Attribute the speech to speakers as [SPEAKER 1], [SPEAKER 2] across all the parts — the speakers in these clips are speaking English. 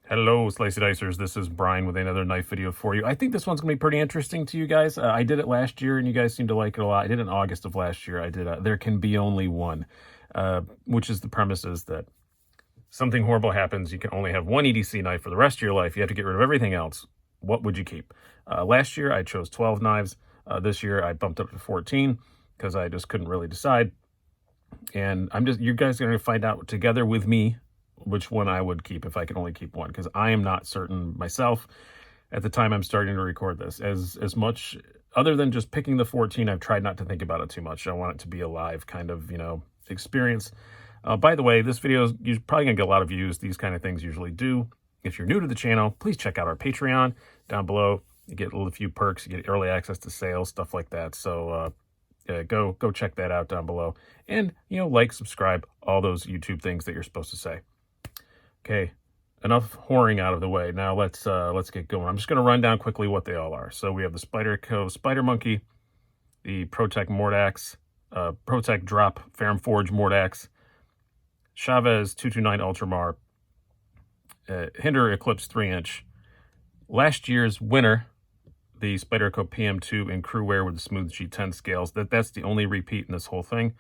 [SPEAKER 1] Hello, Slicey Dicers. This is Brian with another knife video for you. I think this one's going to be pretty interesting to you guys. I did it last year, and you guys seem to like it a lot. I did it in August of last year. I did There Can Be Only One, which is the premise is that something horrible happens. You can only have one EDC knife for the rest of your life. You have to get rid of everything else. What would you keep? Last year, I chose 12 knives. This year, I bumped up to 14 because I just couldn't really decide. And you guys are going to find out together with me which one I would keep if I could only keep one, because I am not certain myself at the time I'm starting to record this. As much, other than just picking the 14, I've tried not to think about it too much. I want it to be a live kind of, experience. By the way, this video is probably going to get a lot of views. These kind of things usually do. If you're new to the channel, please check out our Patreon down below. You get a few perks. You get early access to sales, stuff like that. So go check that out down below. And, like, subscribe, all those YouTube things that you're supposed to say. Okay, enough whoring out of the way. Now let's get going. I'm just going to run down quickly what they all are. So we have the Spyderco Spider Monkey, the ProTech Mordax, ProTech Drop Ferrum Forge Mordax, Chavez 229 Ultramar, Hinder Eclipse 3-inch, last year's winner, the Spyderco PM2 in crew wear with the smooth G10 scales. That's the only repeat in this whole thing.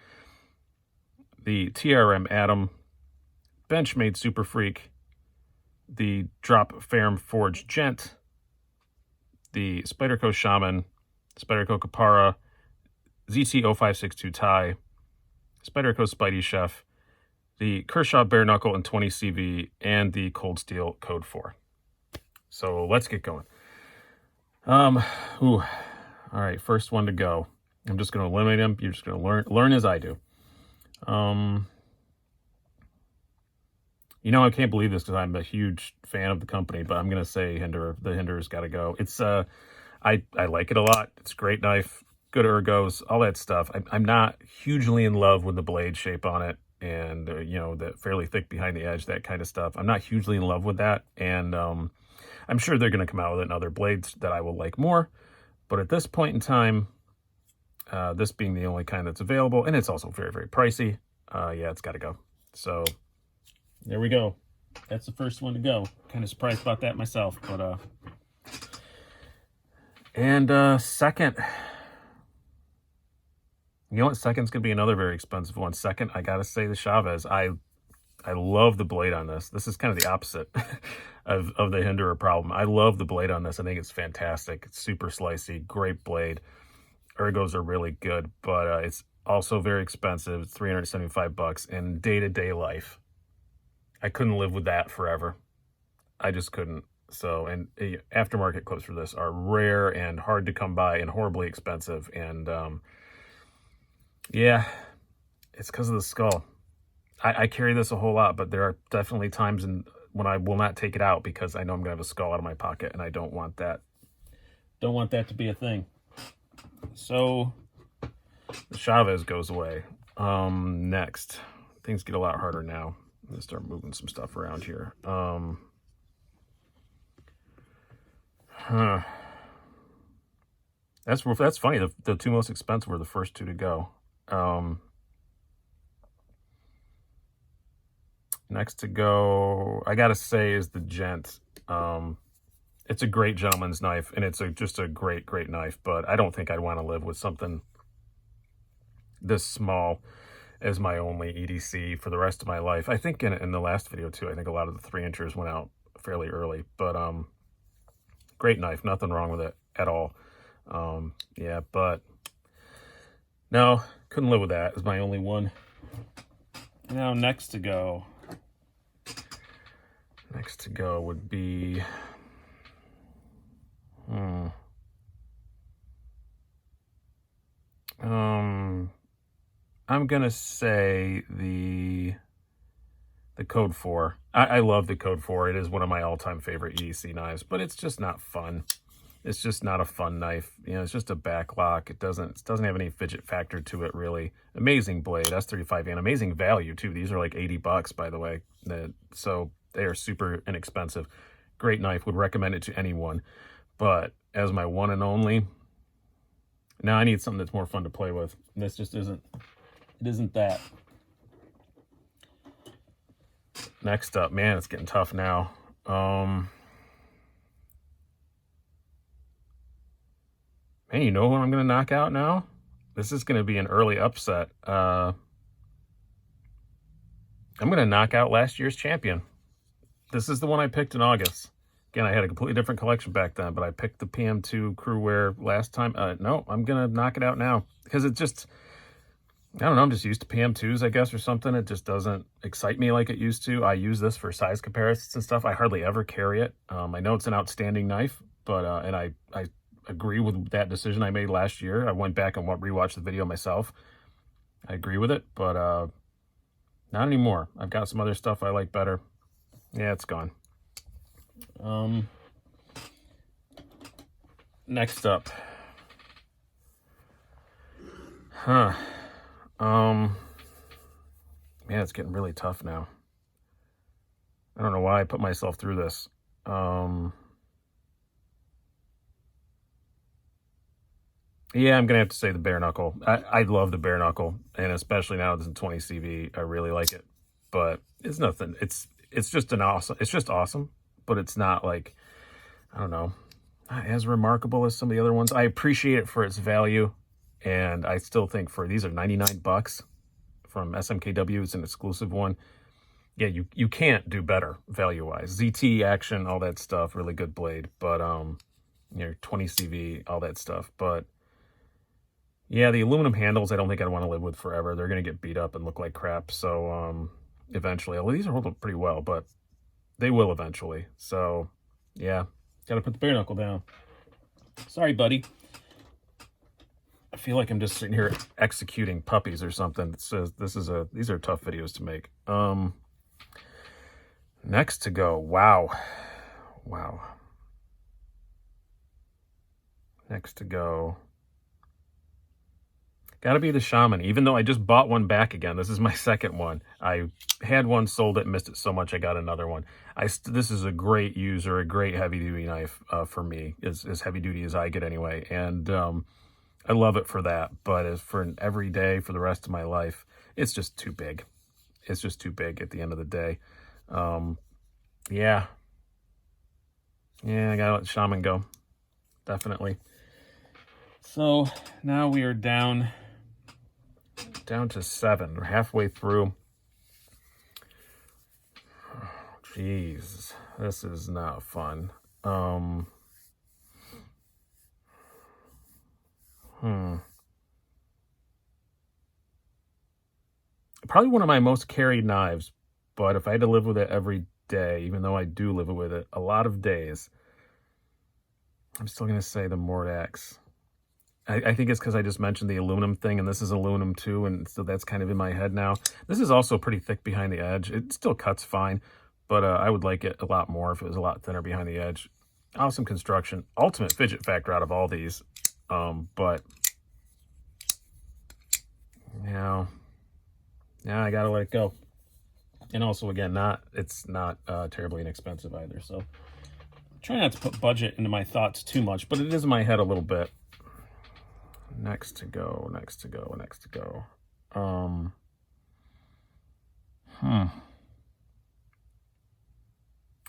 [SPEAKER 1] The TRM Atom, Benchmade Super Freak, the Drop Ferrum Forge Gent, the Spyderco Shaman, Spyderco Capara, ZT0562 Tie, Spyderco Spidey Chef, the Kershaw Bare Knuckle in 20 CV, and the Cold Steel Code 4. So let's get going. All right, first one to go. I'm just going to eliminate him. You're just going to learn as I do. I can't believe this because I'm a huge fan of the company, but I'm going to say the Hinder's got to go. It's, I like it a lot. It's a great knife, good ergos, all that stuff. I'm not hugely in love with the blade shape on it and, the fairly thick behind the edge, that kind of stuff. I'm not hugely in love with that. And I'm sure they're going to come out with other blades that I will like more. But at this point in time, this being the only kind that's available, and it's also very, very pricey, yeah, it's got to go. So there we go. That's the first one to go. Kind of surprised about that myself, but second, second's gonna be another very expensive one. Second, I gotta say the Chavez. I love the blade on this. This is kind of the opposite of the Hinderer problem. I love the blade on this. I think it's fantastic. It's super slicey, great blade. Ergos are really good, but it's also very expensive. It's $375 in day-to-day life. I couldn't live with that forever. I just couldn't. So, and aftermarket clips for this are rare and hard to come by and horribly expensive. And yeah, it's because of the skull. I carry this a whole lot, but there are definitely times when I will not take it out because I know I'm going to have a skull out of my pocket, and I don't want that. Don't want that to be a thing. So the Chavez goes away. Next, things get a lot harder now. I'm going to start moving some stuff around here. That's funny. The two most expensive were the first two to go. Next to go, I got to say, is the Gent. It's a great gentleman's knife, and it's just a great, great knife, but I don't think I'd want to live with something this small as my only EDC for the rest of my life. I think in the last video too, I think a lot of the 3-inchers went out fairly early, but great knife, nothing wrong with it at all. Yeah, but no, couldn't live with that as my only one. Now next to go would be I'm gonna say the Code 4. I love the Code 4. It is one of my all-time favorite EDC knives, but it's just not fun. It's just not a fun knife. It's just a backlock. It doesn't have any fidget factor to it, really. Amazing blade, S35 and amazing value too. These are like $80, by the way. So they are super inexpensive. Great knife. Would recommend it to anyone. But as my one and only, now I need something that's more fun to play with. This just isn't. It isn't that. Next up, man, it's getting tough now. Man, you know who I'm going to knock out now? This is going to be an early upset. I'm going to knock out last year's champion. This is the one I picked in August. Again, I had a completely different collection back then, but I picked the PM2 Crew Wear last time. No, I'm going to knock it out now because it just, I don't know, I'm just used to PM2s, I guess, or something. It just doesn't excite me like it used to. I use this for size comparisons and stuff. I hardly ever carry it. I know it's an outstanding knife, but, and I agree with that decision I made last year. I went back and rewatched the video myself. I agree with it, but not anymore. I've got some other stuff I like better. Yeah, it's gone. Next up. Man, it's getting really tough now. I don't know why I put myself through this. Yeah, I'm gonna have to say the bare knuckle. I love the bare knuckle, and especially now it's in 20 CV, I really like it. But it's nothing. It's just an awesome. It's just awesome, but it's not like, I don't know, not as remarkable as some of the other ones. I appreciate it for its value, and I still think these are $99 from SMKW. It's an exclusive one. Yeah, you can't do better value wise. ZT action, all that stuff, really good blade. But 20 CV, all that stuff. But yeah, the aluminum handles, I don't think I'd want to live with forever. They're going to get beat up and look like crap. So eventually, well, these are holding up pretty well, but they will eventually. So yeah, got to put the bare knuckle down. Sorry, buddy. I feel like I'm just sitting here executing puppies or something. So these are tough videos to make. Next to go. Wow. Next to go. Got to be the Shaman, even though I just bought one back again. This is my second one. I had one, sold it, missed it so much, I got another one. This is a great user, a great heavy-duty knife for me, as heavy-duty as I get anyway. And I love it for that. But as for an everyday, for the rest of my life, it's just too big. It's just too big at the end of the day. Yeah, I gotta let the Shaman go. Definitely. So now we are down to 7. We're halfway through. Jeez, this is not fun. Probably one of my most carried knives, but if I had to live with it every day, even though I do live with it a lot of days, I'm still going to say the Mordax. I think it's because I just mentioned the aluminum thing, and this is aluminum too, and so that's kind of in my head now. This is also pretty thick behind the edge. It still cuts fine, but I would like it a lot more if it was a lot thinner behind the edge. Awesome construction. Ultimate fidget factor out of all these. But now I gotta let it go. And also, again, it's not terribly inexpensive either. So try not to put budget into my thoughts too much, but it is in my head a little bit. Next to go.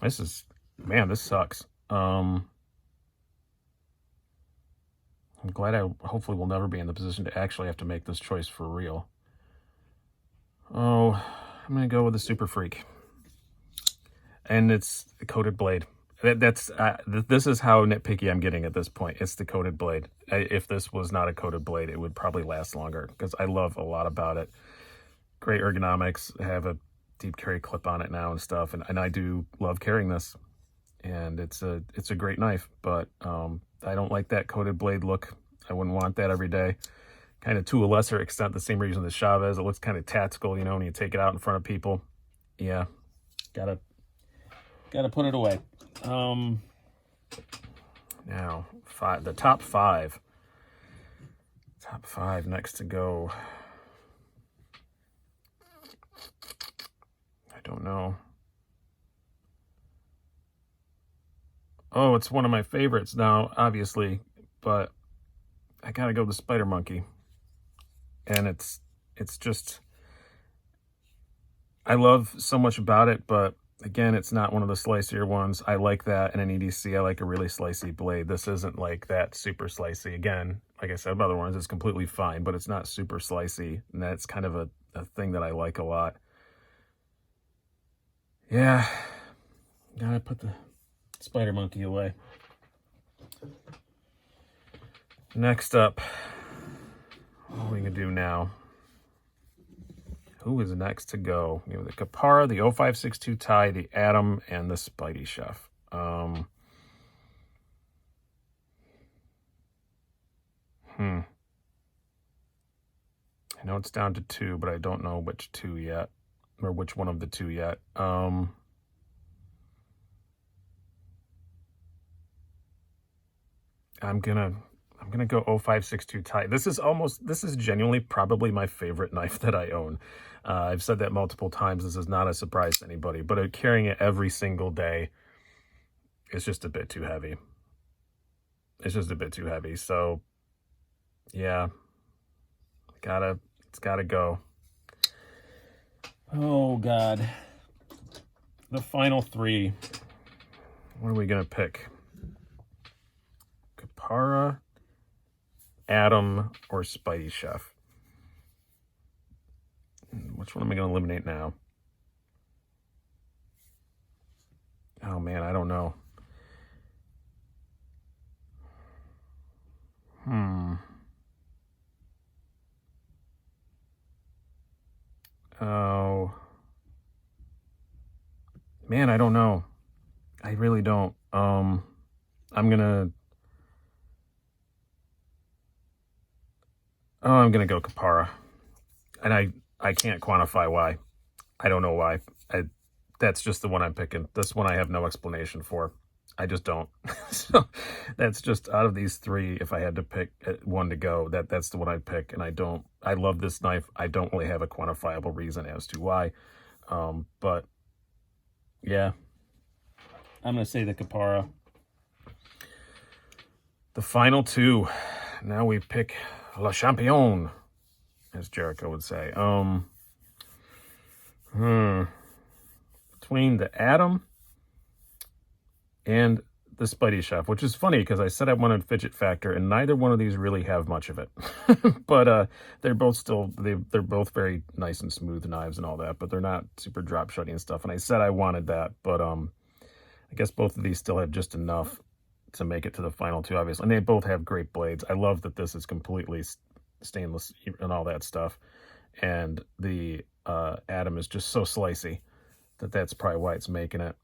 [SPEAKER 1] This sucks. I'm glad I hopefully will never be in the position to actually have to make this choice for real. Oh, I'm going to go with the Super Freak. And it's a coated blade. This is how nitpicky I'm getting at this point. It's the coated blade. If this was not a coated blade, it would probably last longer because I love a lot about it. Great ergonomics. I have a deep carry clip on it now and stuff, and I do love carrying this. And it's a great knife, but I don't like that coated blade look. I wouldn't want that every day. Kind of to a lesser extent, the same reason the Chavez. It looks kind of tactical, when you take it out in front of people. Yeah, gotta put it away. Now, the top five. Top 5 next to go. I don't know. Oh, it's one of my favorites now, obviously, but I gotta go with the Spider Monkey. And it's just, I love so much about it, but Again, it's not one of the slicier ones. I like that in an EDC. I like a really slicey blade. This isn't like that super slicey. Again, like I said, other ones, it's completely fine, but it's not super slicey. And that's kind of a thing that I like a lot. Yeah, gotta put the spider monkey away. Next up, what are we gonna do now? Who is next to go? You know, the Kapara, the 0562 Tie, the Atom, and the Spidey Chef. I know it's down to 2, but I don't know which 2 yet, or which one of the 2 yet. I'm gonna go 0562 Tie. This is genuinely probably my favorite knife that I own. I've said that multiple times. This is not a surprise to anybody, but carrying it every single day is just a bit too heavy. It's just a bit too heavy. So yeah, it's gotta go. Oh God. The final 3. What are we gonna pick? Kapara, Atom, or Spidey Chef? Which one am I going to eliminate now? Oh man, I don't know. Oh man, I don't know. I really don't. I'm gonna go Kapara, and I can't quantify why. I don't know why. That's just the one I'm picking. This one I have no explanation for. I just don't. So that's just, out of these 3, if I had to pick one to go, that's the one I'd pick. And I love this knife. I don't really have a quantifiable reason as to why. But yeah, I'm going to say the Kapara. The final 2. Now we pick Le Champion, as Jericho would say. Between the Atom and the Spidey Chef, which is funny because I said I wanted fidget factor, and neither one of these really have much of it. But they're both they're both very nice and smooth knives and all that, but they're not super drop shotty and stuff. And I said I wanted that, but I guess both of these still have just enough to make it to the final 2, obviously. And they both have great blades. I love that this is completely stainless and all that stuff. And the Atom is just so slicey that's probably why it's making it.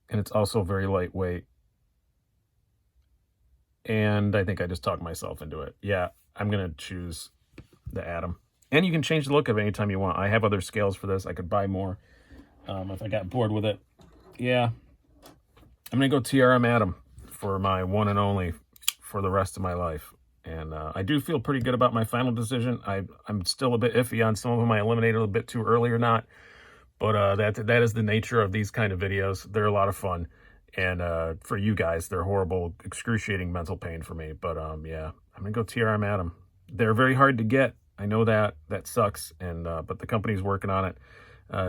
[SPEAKER 1] And it's also very lightweight. And I think I just talked myself into it. Yeah, I'm going to choose the Atom. And you can change the look of it anytime you want. I have other scales for this. I could buy more if I got bored with it. Yeah, I'm going to go TRM Atom for my one and only for the rest of my life. And I do feel pretty good about my final decision. I'm still a bit iffy on some of them. I eliminated a bit too early or not. But that is the nature of these kind of videos. They're a lot of fun. And for you guys, they're horrible, excruciating mental pain for me. But yeah, I'm going to go TRM Atom. They're very hard to get. I know that. That sucks. And but the company's working on it.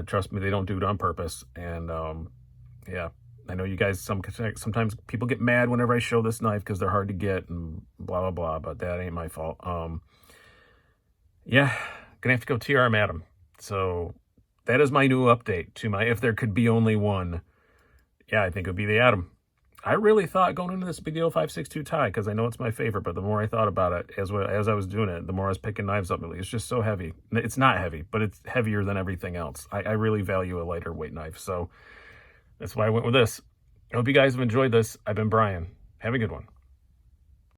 [SPEAKER 1] Trust me, they don't do it on purpose. And yeah, I know you guys, sometimes people get mad whenever I show this knife because they're hard to get and blah, blah, blah. But that ain't my fault. Yeah, going to have to go TRM Atom. So that is my new update to my, if there could be only one. Yeah, I think it would be the Atom. I really thought going into this would be the 0562 Tie because I know it's my favorite, but the more I thought about it as I was doing it, the more I was picking knives up. It's just so heavy. It's not heavy, but it's heavier than everything else. I really value a lighter weight knife, so that's why I went with this. I hope you guys have enjoyed this. I've been Brian. Have a good one.